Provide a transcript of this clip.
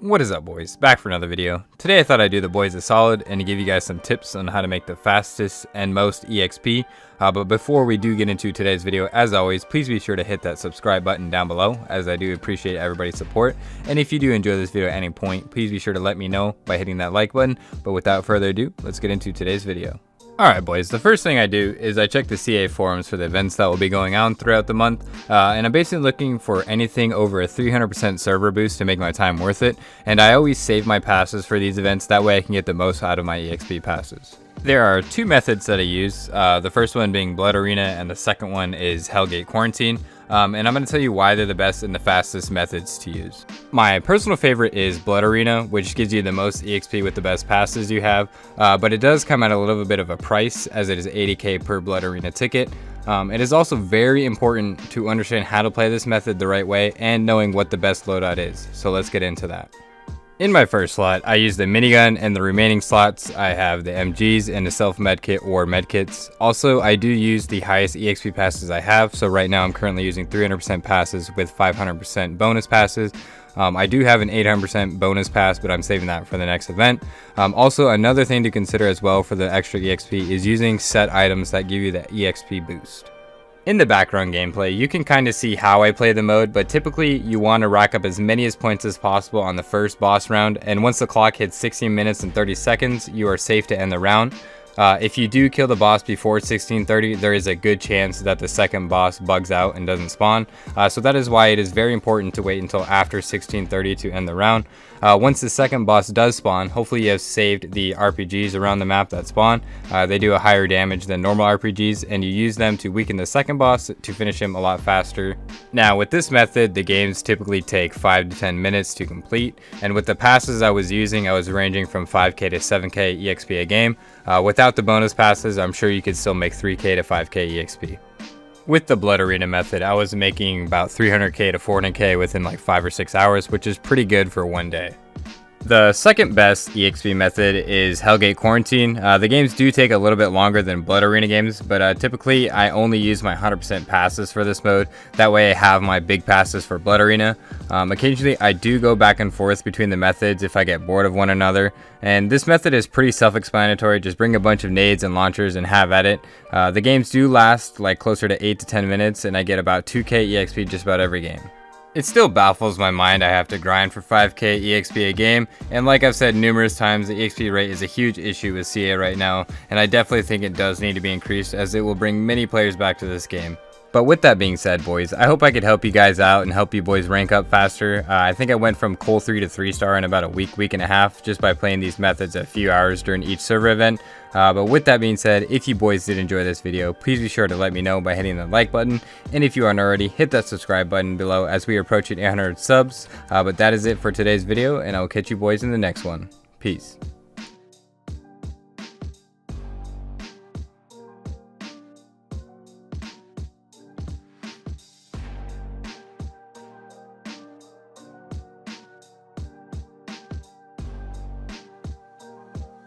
What is up, boys? Back for another video. Today I thought I'd do the boys a solid and give you guys some tips on how to make the fastest and most EXP. But before we do get into today's video, as always, please be sure to hit that subscribe button down below, as I do appreciate everybody's support. And if you do enjoy this video at any point, please be sure to let me know by hitting that like button. But without further ado, let's get into today's video. Alright boys, the first thing I do is I check the CA forums for the events that will be going on throughout the month, and I'm basically looking for anything over a 300% server boost to make my time worth it, and I always save my passes for these events, that way I can get the most out of my EXP passes. There are two methods that I use, the first one being Blood Arena and the second one is Hellgate Quarantine. And I'm going to tell you why they're the best and the fastest methods to use. My personal favorite is Blood Arena, which gives you the most EXP with the best passes you have, but it does come at a little bit of a price, as it is 80k per Blood Arena ticket. It is also very important to understand how to play this method the right way and knowing what the best loadout is, so let's get into that. In my first slot, I use the minigun, and the remaining slots, I have the MGs and the self medkit or medkits. Also, I do use the highest EXP passes I have, so right now I'm currently using 300% passes with 500% bonus passes. I do have an 800% bonus pass, but I'm saving that for the next event. Also, another thing to consider as well for the extra EXP is using set items that give you the EXP boost. In the background gameplay, you can kind of see how I play the mode, but typically you want to rack up as many points as possible on the first boss round, and once the clock hits 16 minutes and 30 seconds, you are safe to end the round. If you do kill the boss before 1630, there is a good chance that the second boss bugs out and doesn't spawn. So that is why it is very important to wait until after 1630 to end the round. Once the second boss does spawn, hopefully you have saved the RPGs around the map that spawn. They do a higher damage than normal RPGs, and you use them to weaken the second boss to finish him a lot faster. Now with this method, the games typically take 5 to 10 minutes to complete, and with the passes I was using, I was ranging from 5k to 7k EXP a game. Without the bonus passes, I'm sure you could still make 3k to 5k EXP. With the Blood Arena method, I was making about 300k to 400k within like 5 or 6 hours, which is pretty good for one day. The second best EXP method is Hellgate Quarantine. The games do take a little bit longer than Blood Arena games, but typically I only use my 100% passes for this mode. That way I have my big passes for Blood Arena. Occasionally I do go back and forth between the methods if I get bored of one another. And this method is pretty self-explanatory. Just bring a bunch of nades and launchers and have at it. The games do last like closer to 8 to 10 minutes, and I get about 2k EXP just about every game. It still baffles my mind I have to grind for 5k EXP a game, and like I've said numerous times, the EXP rate is a huge issue with CA right now, and I definitely think it does need to be increased, as it will bring many players back to this game. But with that being said, boys, I hope I could help you guys out and help you boys rank up faster. I think I went from Coal 3 to 3 star in about a week and a half just by playing these methods a few hours during each server event. But with that being said, if you boys did enjoy this video, please be sure to let me know by hitting the like button. And if you aren't already, hit that subscribe button below, as we are approaching 800 subs. But that is it for today's video, and I will catch you boys in the next one. Peace.